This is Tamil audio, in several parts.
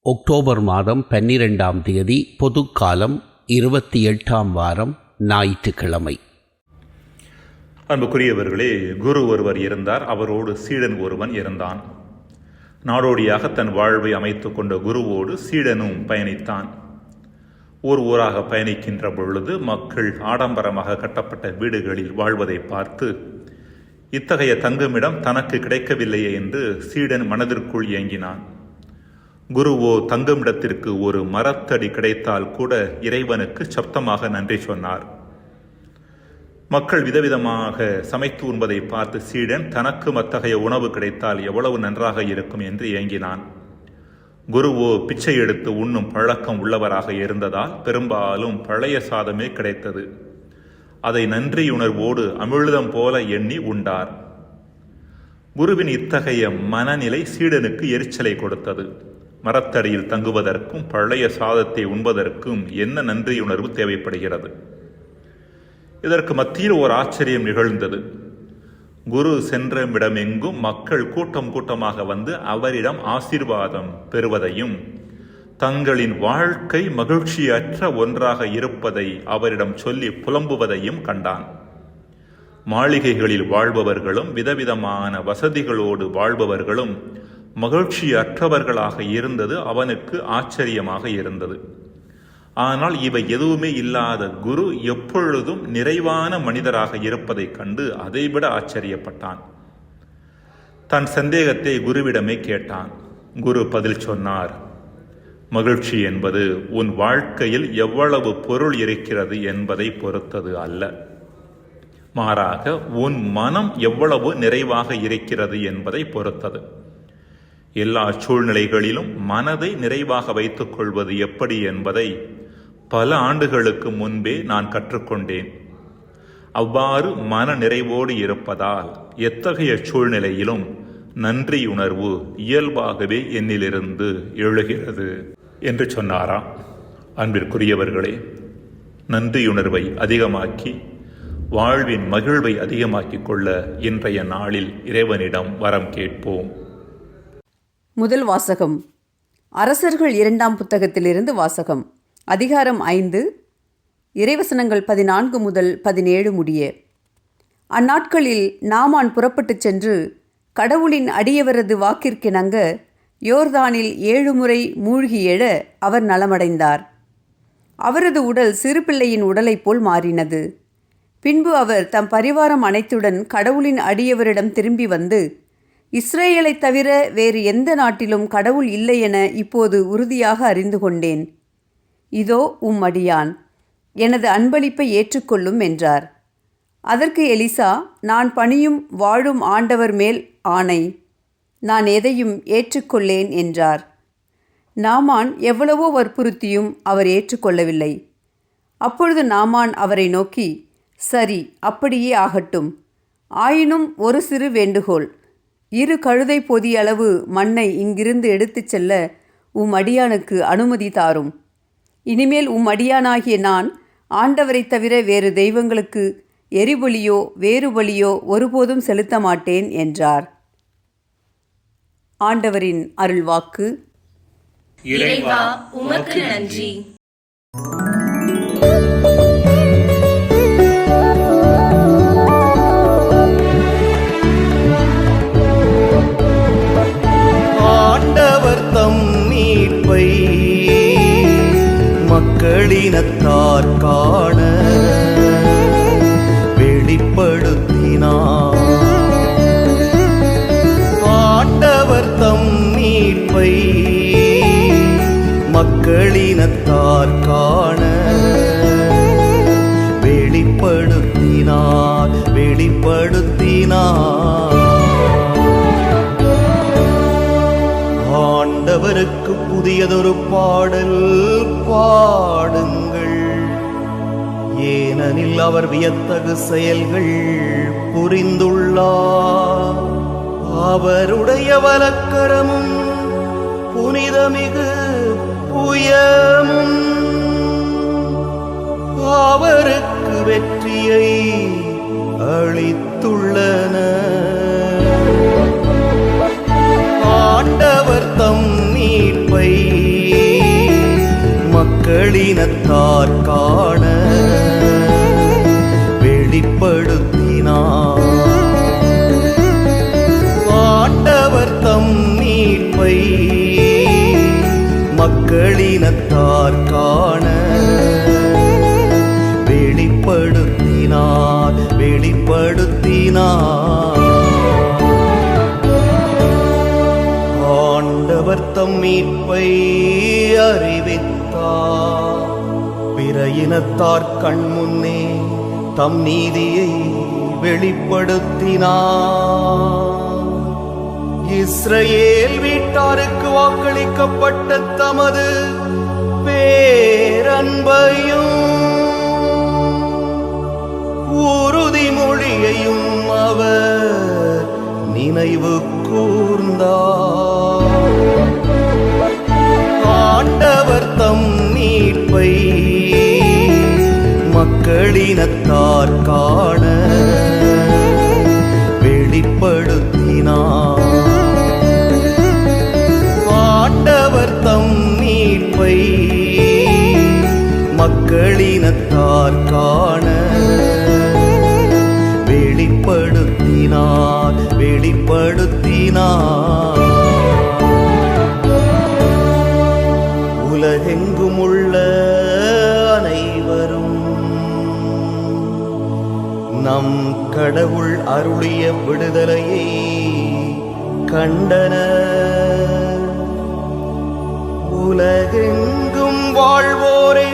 அக்டோபர் மாதம் 12ஆம் தேதி, பொதுக்காலம், 28ஆம் வாரம், ஞாயிற்றுக்கிழமை. அன்புக்குரியவர்களே, குரு ஒருவர் இருந்தார். அவரோடு சீடன் ஒருவன் இருந்தான். நாடோடியாக தன் வாழ்வை அமைத்து கொண்ட குருவோடு சீடனும் பயணித்தான். ஊர் ஊராக பயணிக்கின்ற பொழுது மக்கள் ஆடம்பரமாக கட்டப்பட்ட வீடுகளில் வாழ்வதை பார்த்து இத்தகைய தங்குமிடம் தனக்கு கிடைக்கவில்லையே என்று சீடன் மனதிற்குள் ஏங்கினான். குருவோ தங்குமிடத்திற்கு ஒரு மரத்தடி கிடைத்தால் கூட இறைவனுக்கு சப்தமாக நன்றி சொன்னார். மக்கள் விதவிதமாக சமைத்து உண்பதை பார்த்து சீடன் தனக்கும் அத்தகைய உணவு கிடைத்தால் எவ்வளவு நன்றாக இருக்கும் என்று ஏங்கினான். குருவோ பிச்சை எடுத்து உண்ணும் பழக்கம் உள்ளவராக இருந்ததால் பெரும்பாலும் பழைய சாதமே கிடைத்தது. அதை நன்றியுணர்வோடு அமிழ்தம் போல எண்ணி உண்டார். குருவின் இத்தகைய மனநிலை சீடனுக்கு எரிச்சலை கொடுத்தது. மரத்தடியில் தங்குவதற்கும் பழைய சாதத்தை உண்பதற்கும் என்ன நன்றியுணர்வு தேவைப்படுகிறது? இதற்கு மத்தியில் ஒரு ஆச்சரியம் நிகழ்ந்தது. குரு சென்ற இடமெங்கும் மக்கள் கூட்டம் கூட்டமாக வந்து அவரிடம் ஆசீர்வாதம் பெறுவதையும் தங்களின் வாழ்க்கை மகிழ்ச்சியற்ற ஒன்றாக இருப்பதை அவரிடம் சொல்லி புலம்புவதையும் கண்டான். மாளிகைகளில் வாழ்பவர்களும் விதவிதமான வசதிகளோடு வாழ்பவர்களும் மகிழ்ச்சியற்றவர்களாக இருந்தது அவனுக்கு ஆச்சரியமாக இருந்தது. ஆனால் இவை எதுவுமே இல்லாத குரு எப்பொழுதும் நிறைவான மனிதராக இருப்பதைக் கண்டு அதைவிட ஆச்சரியப்பட்டான். தன் சந்தேகத்தை குருவிடமே கேட்டான். குரு பதில் சொன்னார், மகிழ்ச்சி என்பது உன் வாழ்க்கையில் எவ்வளவு பொருள் இருக்கிறது என்பதை பொறுத்தது அல்ல, மாறாக உன் மனம் எவ்வளவு நிறைவாக இருக்கிறது என்பதை பொறுத்தது. எல்லா சூழ்நிலைகளிலும் மனதை நிறைவாக வைத்துக் கொள்வது எப்படி என்பதை பல ஆண்டுகளுக்கு முன்பே நான் கற்றுக்கொண்டேன். அவ்வாறு மன நிறைவோடு இருப்பதால் எத்தகைய சூழ்நிலையிலும் நன்றியுணர்வு இயல்பாகவே என்னிலிருந்து எழுகிறது என்று சொன்னாராம். அன்பிற்குரியவர்களே, நன்றியுணர்வை அதிகமாக்கி வாழ்வின் மகிழ்வை அதிகமாக்கிக் கொள்ள இன்றைய நாளில் இறைவனிடம் வரம் கேட்போம். முதல் வாசகம் அரசர்கள் 2ஆம் புத்தகத்திலிருந்து வாசகம். அதிகாரம் 5, இறைவசனங்கள் 14 முதல் 17 முடிய. அந்நாட்களில் நாமான் புறப்பட்டுச் சென்று கடவுளின் அடியவரது வாக்கிற்கிணங்க யோர்தானில் 7 முறை மூழ்கி எழ அவர் நலமடைந்தார். அவரது உடல் சிறு பிள்ளையின் உடலைப் போல் மாறினது. பின்பு அவர் தம் பரிவாரம் அனைத்துடன் கடவுளின் அடியவரிடம் திரும்பி வந்து, இஸ்ரேலைத் தவிர வேறு எந்த நாட்டிலும் கடவுள் இல்லை என இப்போது உறுதியாக அறிந்து கொண்டேன். இதோ உம் அடியான், எனது அன்பளிப்பை ஏற்றுக்கொள்ளும் என்றார். அதற்கு எலிசா, நான் பணியும் வாழும் ஆண்டவர் மேல் ஆணை, நான் எதையும் ஏற்றுக்கொள்ளேன் என்றார். நாமான் எவ்வளவோ வற்புறுத்தியும் அவர் ஏற்றுக்கொள்ளவில்லை. அப்பொழுது நாமான் அவரை நோக்கி, சரி, அப்படியே ஆகட்டும். ஆயினும் ஒரு சிறு வேண்டுகோள், 2 கழுதை பொதியளவு மண்ணை இங்கிருந்து எடுத்துச் செல்ல உம் அடியானுக்கு அனுமதி தாரும். இனிமேல் உம் அடியானாகிய நான் ஆண்டவரைத் தவிர வேறு தெய்வங்களுக்கு எரிபலியோ வேறு பலியோ ஒருபோதும் செலுத்த மாட்டேன் என்றார். ஆண்டவரின் அருள்வாக்கு. இறைவா, உமக்கு நன்றி. ஆண்டவர் தம் மீட்பை மக்களினத்தார் காண வெளிப்படுத்தினார். ஆண்டவர் தம் மீட்பை மக்களினத்தார் காண வெளிப்படுத்தினார். ஆண்டவருக்கு புதியதொரு பாடல் பாடுங்கள், ஏனெனில் அவர் வியத்தகு செயல்கள் புரிந்துள்ளார். அவருடைய வலக்கரமும் புனிதமிகு புயமும் அவருக்கு வெற்றியை அளித்துள்ளன. ஆண்டவர் தம் நீர் மீட்பை மக்களினத்தார் காண வெளிப்படுத்தினார். ஆண்டவர் தம் மீட்பை மக்களினத்தார் காண வெளிப்படுத்தினார். ஆண்டவர் தம் மீட்பை அறிவித்தார். பிற இனத்தார் கண் முன்னே தம் நீதியை வெளிப்படுத்தினார். இஸ்ரவேல் வீட்டாருக்கு வாக்களிக்கப்பட்ட தமது பேரன்பையும் உறுதிமொழியையும் அவர் நினைவு கூர்ந்தார். ஆண்டவர் தம் மீட்பை மக்களினத்தார் காண வெளிப்படுத்தினார். ஆண்டவர் தம் மீட்பை மக்களினத்தார் காண வெளிப்படுத்தினார். உலகெங்கும் உள்ள அனைவரும் நம் கடவுள் அருளிய விடுதலையை கண்டனர். உலகெங்கும் வாழ்வோரே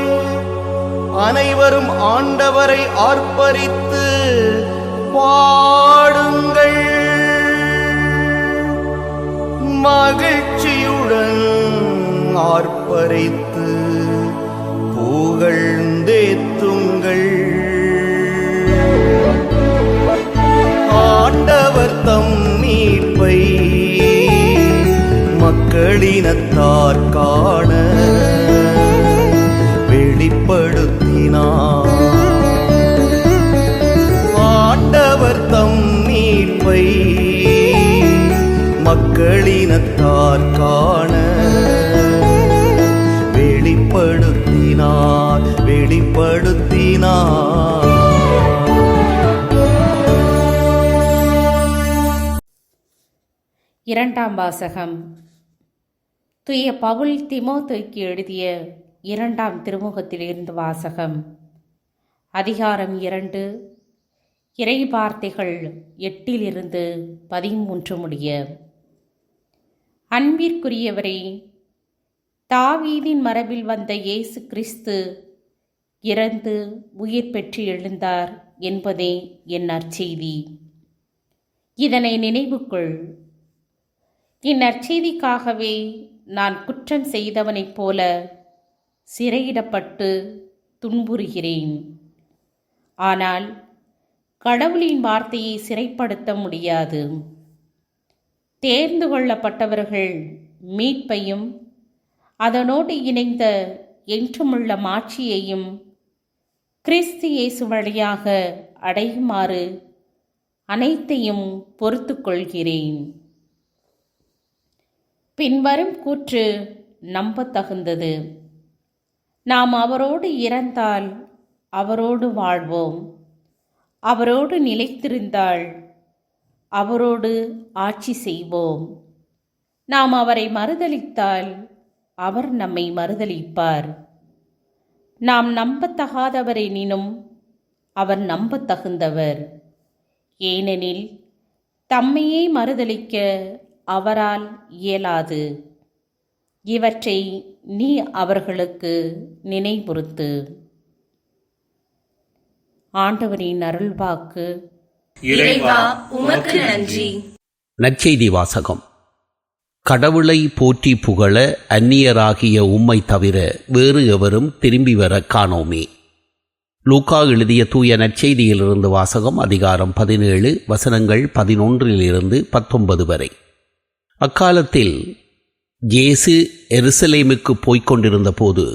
அனைவரும் ஆண்டவரை ஆர்ப்பரித்து பாடுங்கள். மகிழ்ச்சியுடன் ஆர்ப்பரித்து புகழ்ந்தேத்துங்கள். ஆண்டவர் தம் மீட்பை மக்களினத்தார் காண வெளிப்படுத்தினார். ஆண்டவர் தம் மீட்பை மக்களினத்தார் காண வெளிப்படுத்தினார். இரண்டாம் வாசகம். தூய பவுல் தீமோத்தேயுக்கு எழுதிய இரண்டாம் திருமுகத்திலிருந்து வாசகம். அதிகாரம் 2, இறை வார்த்தைகள் 8-13 முடிய. அன்பிற்குரியவரே, தாவீதின் மரபில் வந்த இயேசு கிறிஸ்து இறந்து உயிர் பெற்று எழுந்தார் என்பதே என் நற்செய்தி. இதனை நினைவுக்குள். இந்நற்செய்திக்காகவே நான் குற்றம் செய்தவனைப் போல சிறையிடப்பட்டு துன்புறுகிறேன். ஆனால் கடவுளின் வார்த்தையை சிறைப்படுத்த முடியாது. தேர்ந்து கொள்ளப்பட்டவர்கள் மீட்பையும் அதனோடு இணைந்த என்றுமுள்ள மாட்சியையும் கிறிஸ்து இயேசு வழியாக அடையுமாறு அனைத்தையும் பொறுத்து கொள்கிறேன். பின்வரும் கூற்று நம்பத்தகுந்தது. நாம் அவரோடு இறந்தால் அவரோடு வாழ்வோம், அவரோடு நிலைத்திருந்தால் அவரோடு ஆட்சி செய்வோம். நாம் அவரை மறுதலித்தால் அவர் நம்மை மறுதலிப்பார். நாம் நம்பத்தகாதவரெனினும் அவர் நம்பத்தகுந்தவர். ஏனெனில் தம்மையே மறுதலிக்க அவரால் இயலாது. இவற்றை நீ அவர்களுக்கு நினைவுறுத்து. ஆண்டவரின் அருள்வாக்கு. இறைவா உமக்கு நன்றி. நற்செய்தி வாசகம். கடவுளை போற்றி புகழ அந்நியராகிய உம்மை தவிர வேறு எவரும் திரும்பி வர காணோமே. லூக்கா எழுதிய தூய நற்செய்தியிலிருந்து வாசகம். அதிகாரம் 17 வசனங்கள் 11-19 வரை. அக்காலத்தில் இயேசு எருசலேமுக்கு போய்க் கொண்டிருந்த போது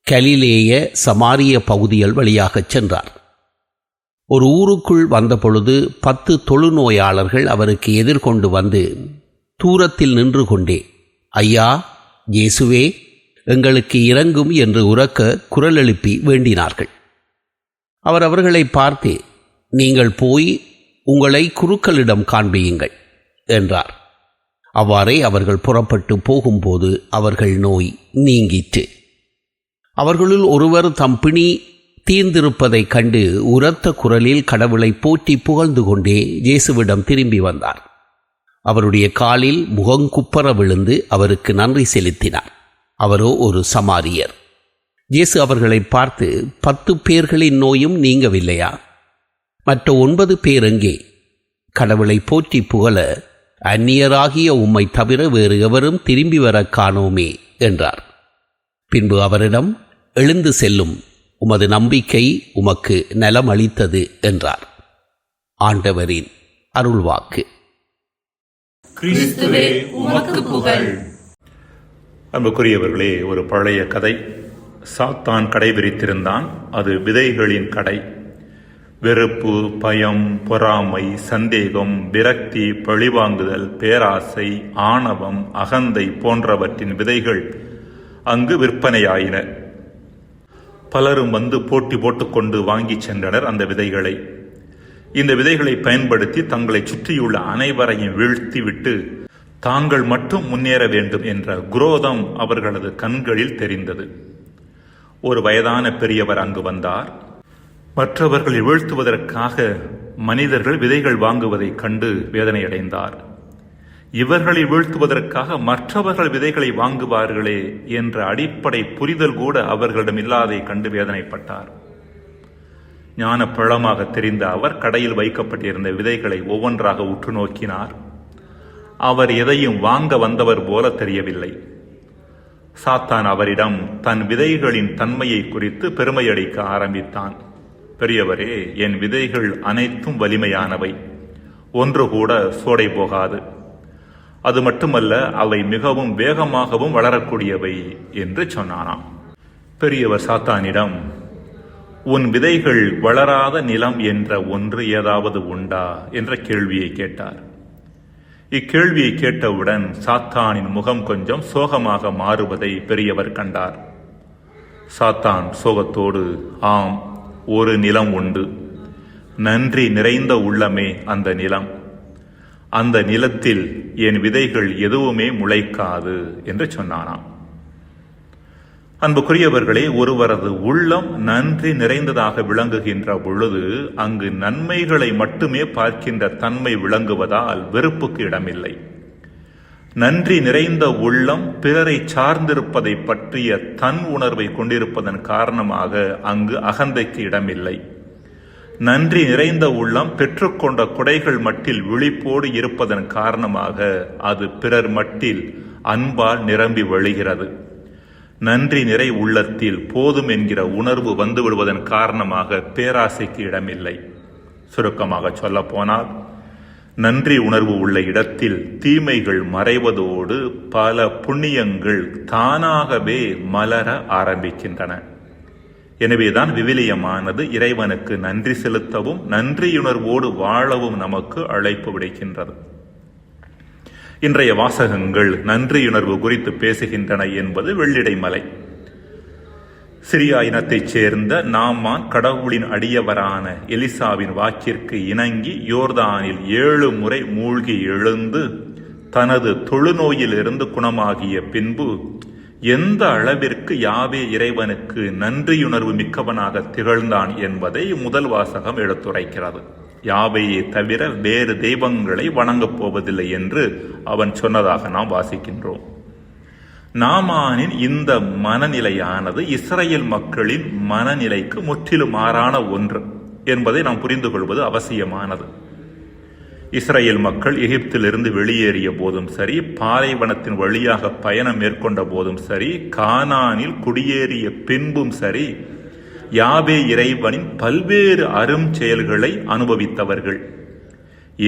கலிலேய சமாரிய பகுதிகள் வழியாகச் சென்றார். ஒரு ஊருக்குள் வந்தபொழுது 10 தொழுநோயாளர்கள் அவருக்கு எதிர்கொண்டு வந்து தூரத்தில் நின்று கொண்டே, ஐயா, இயேசுவே, எங்களுக்கு இரங்கும் என்று உரக்க குரல் எழுப்பி வேண்டினார்கள். அவர் அவர்களை பார்த்து, நீங்கள் போய் உங்களை குருக்களிடம் காண்பியுங்கள் என்றார். அவ்வாறே அவர்கள் புறப்பட்டு போகும்போது அவர்கள் நோய் நீங்கிற்று. அவர்களுள் ஒருவர் தம் பிணி தீர்ந்திருப்பதைக் கண்டு உரத்த குரலில் கடவுளை போற்றி புகழ்ந்து கொண்டே இயேசுவிடம் திரும்பி வந்தார். அவருடைய காலில் முகங்குப்புற விழுந்து அவருக்கு நன்றி செலுத்தினார். அவரோ ஒரு சமாரியர். இயேசு அவர்களை பார்த்து, 10 பேர்களின் நோயும் நீங்கவில்லையா? மற்ற 9 பேர் எங்கே? கடவுளை போற்றி புகழ அந்நியராகிய உம்மை தவிர வேறு எவரும் திரும்பி வர காணோமே என்றார். பின்பு அவரிடம், எழுந்து செல்லும், உமது நம்பிக்கை உமக்கு நலம் அளித்தது என்றார். ஆண்டவரின் அருள்வாக்கு. கிறிஸ்துவே உமக்கு புகழ். அன்புக்குரியவர்களே, ஒரு பழைய கதை. சாத்தான் கடை விரித்திருந்தான். அது விதைகளின் கடை. வெறுப்பு, பயம், பொறாமை, சந்தேகம், விரக்தி, பழிவாங்குதல், பேராசை, ஆணவம், அகந்தை போன்றவற்றின் விதைகள் அங்கு விற்பனையாயின. பலரும் வந்து போட்டி போட்டுக்கொண்டு வாங்கி சென்றனர் அந்த விதைகளை. இந்த விதைகளை பயன்படுத்தி தங்களை சுற்றியுள்ள அனைவரையும் வீழ்த்திவிட்டு தாங்கள் மட்டும் முன்னேற வேண்டும் என்ற குரோதம் அவர்களது கண்களில் தெரிந்தது. ஒரு வயதான பெரியவர் அங்கு வந்தார். மற்றவர்களை வீழ்த்துவதற்காக மனிதர்கள் விதைகள் வாங்குவதைக் கண்டு வேதனையடைந்தார். இவர்களை வீழ்த்துவதற்காக மற்றவர்கள் விதைகளை வாங்குவார்களே என்ற அடிப்படை புரிதல் கூட அவர்களிடம் இல்லாதை கண்டு வேதனைப்பட்டார். ஞான பழமாக தெரிந்த அவர் கடையில் வைக்கப்பட்டிருந்த விதைகளை ஒவ்வொன்றாக உற்று நோக்கினார். அவர் எதையும் வாங்க வந்தவர் போல தெரியவில்லை. சாத்தான் அவரிடம் தன் விதைகளின் தன்மையை குறித்து பெருமையடிக்க ஆரம்பித்தான். பெரியவரே, என் விதைகள் அனைத்தும் வலிமையானவை, ஒன்று கூட சோடை போகாது. அது மட்டுமல்ல, அவை மிகவும் வேகமாகவும் வளரக்கூடியவை என்று சொன்னானாம். பெரியவர் சாத்தானிடம், உன் விதைகள் வளராத நிலம் என்ற ஒன்று ஏதாவது உண்டா என்ற கேள்வியை கேட்டார். இக்கேள்வியை கேட்டவுடன் சாத்தானின் முகம் கொஞ்சம் சோகமாக மாறுவதை பெரியவர் கண்டார். சாத்தான் சோகத்தோடு, ஆம், ஒரு நிலம் உண்டு. நன்றி நிறைந்த உள்ளமே அந்த நிலம். அந்த நிலத்தில் என் விதைகள் எதுவுமே முளைக்காது என்று சொன்னானாம். அன்புக்குரியவர்களே, ஒருவரது உள்ளம் நன்றி நிறைந்ததாக விளங்குகின்ற பொழுது அங்கு நன்மைகளை மட்டுமே பார்க்கின்ற தன்மை விளங்குவதால் வெறுப்புக்கு இடமில்லை. நன்றி நிறைந்த உள்ளம் பிறரை சார்ந்திருப்பதை பற்றிய தன் உணர்வை கொண்டிருப்பதன் காரணமாக அங்கு அகந்தைக்கு இடமில்லை. நன்றி நிறைந்த உள்ளம் பெற்றுக்கொண்ட கொடைகள் மட்டில் விழிப்போடு இருப்பதன் காரணமாக அது பிறர் மட்டில் அன்பால் நிரம்பி வழிகிறது. நன்றி நிறை உள்ளத்தில் போதும் என்கிற உணர்வு வந்துவிடுவதன் காரணமாக பேராசைக்கு இடமில்லை. சுருக்கமாக சொல்ல போனால், நன்றி உணர்வு உள்ள இடத்தில் தீமைகள் மறைவதோடு பல புண்ணியங்கள் தானாகவே மலர ஆரம்பிக்கின்றன. எனவேதான் விவிலியமானது இறைவனுக்கு நன்றி செலுத்தவும் நன்றியுணர்வோடு வாழவும் நமக்கு அழைப்பு விடுக்கின்றது. இன்றைய வாசகங்கள் நன்றியுணர்வு குறித்து பேசுகின்றன என்பது வெள்ளிடை மலை. சிரியா இனத்தைச் சேர்ந்த நாமான் கடவுளின் அடியவரான எலிசாவின் வாக்கிற்கு இணங்கி யோர்தானில் 7 முறை மூழ்கி எழுந்து தனது தொழுநோயிலிருந்து குணமாகிய பின்பு எந்த அளவிற்கு யாவே இறைவனுக்கு நன்றியுணர்வு மிக்கவனாக திகழ்ந்தான் என்பதை முதல் வாசகம் எடுத்துரைக்கிறது. யாவையை தவிர வேறு தெய்வங்களை வணங்கப் போவதில்லை என்று அவன் சொன்னதாக நாம் வாசிக்கின்றோம். நாமானின் இந்த மனநிலையானது இஸ்ரேல் மக்களின் மனநிலைக்கு முற்றிலும் மாறான ஒன்று என்பதை நாம் புரிந்து கொள்வது அவசியமானது. இஸ்ரேல் மக்கள் எகிப்திலிருந்து வெளியேறிய போதும் சரி, பாலைவனத்தின் வழியாக பயணம் மேற்கொண்ட போதும் சரி, கானானில் குடியேறிய பின்பும் சரி, யாவே இறைவனின் பல்வேறு அரும் செயல்களை அனுபவித்தவர்கள்.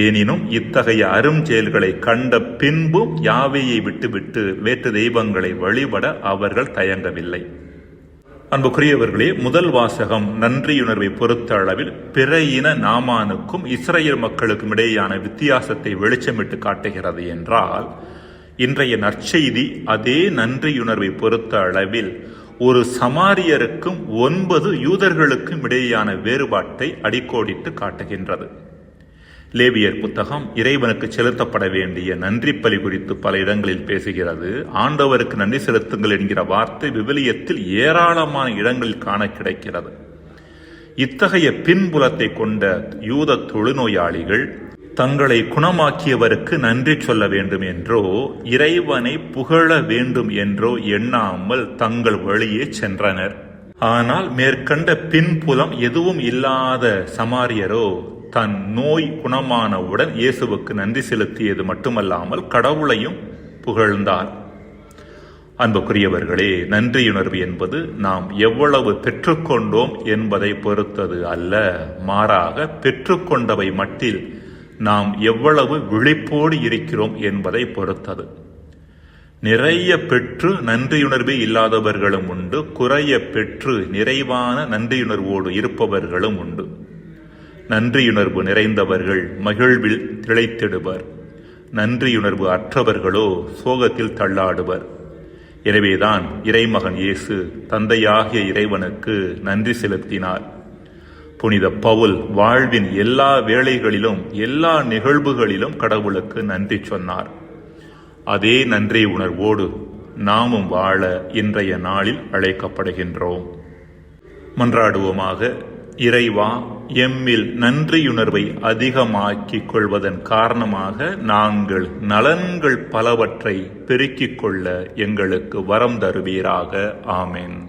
எனினும் இத்தகைய அரும் செயல்களை கண்ட பின்பும் யாவேயை விட்டுவிட்டு வேற்று தெய்வங்களை வழிபட அவர்கள் தயங்கவில்லை. அன்புக்குரியவர்களே, முதல் வாசகம் நன்றியுணர்வை பொறுத்த அளவில் பிற இன நாமானுக்கும் இஸ்ரேல் மக்களுக்கும் இடையேயான வித்தியாசத்தை வெளிச்சமிட்டு காட்டுகிறது என்றால், இன்றைய நற்செய்தி அதே நன்றியுணர்வை பொறுத்த அளவில் ஒரு சமாரியருக்கும் 9 யூதர்களுக்கும் இடையேயான வேறுபாட்டை அடிக்கோடிட்டு காட்டுகின்றது. லேவியர் புத்தகம் இறைவனுக்கு செலுத்தப்பட வேண்டிய நன்றி பலி குறித்து பல இடங்களில் பேசுகிறது. ஆண்டவருக்கு நன்றி செலுத்துங்கள் என்கிற வார்த்தை விவிலியத்தில் ஏராளமான இடங்களில் காண கிடைக்கிறது. இத்தகைய பின்புலத்தை கொண்ட யூத தொழுநோயாளிகள் தங்களை குணமாக்கியவருக்கு நன்றி சொல்ல வேண்டும் என்றோ இறைவனை புகழ வேண்டும் என்றோ எண்ணாமல் தங்கள் வழியே சென்றனர். ஆனால் மேற்கண்ட பின்புலம் எதுவும் இல்லாத சமாரியரோ தன் நோய் குணமானவுடன் இயேசுவுக்கு நன்றி செலுத்தியது மட்டுமல்லாமல் கடவுளையும் புகழ்ந்தார். அன்புக்குரியவர்களே, நன்றியுணர்வு என்பது நாம் எவ்வளவு பெற்றுக்கொண்டோம் என்பதை பொறுத்தது அல்ல, மாறாக பெற்றுக்கொண்டவை மட்டில் நாம் எவ்வளவு விழிப்போடு இருக்கிறோம் என்பதை பொறுத்தது. நிறைய பெற்று நன்றியுணர்வே இல்லாதவர்களும் உண்டு, குறைய பெற்று நிறைவான நன்றியுணர்வோடு இருப்பவர்களும் உண்டு. நன்றியுணர்வு நிறைந்தவர்கள் மகிழ்வில் திளைத்திடுவர், நன்றியுணர்வு அற்றவர்களோ சோகத்தில் தள்ளாடுவர். எனவேதான் இறைமகன் இயேசு தந்தையாகிய இறைவனுக்கு நன்றி செலுத்தினார். புனித பவுல் வாழ்வின் எல்லா வேளைகளிலும் எல்லா நிகழ்வுகளிலும் கடவுளுக்கு நன்றி சொன்னார். அதே நன்றி உணர்வோடு நாமும் வாழ இன்றைய நாளில் அழைக்கப்படுகின்றோம். மன்றாடுவோமாக. இறைவா, எம்மில் நன்றியுணர்வை அதிகமாக்கிக் கொள்வதன் காரணமாக நாங்கள் நலன்கள் பலவற்றை பெருக்கிக் கொள்ள எங்களுக்கு வரம் தருவீராக. ஆமென்.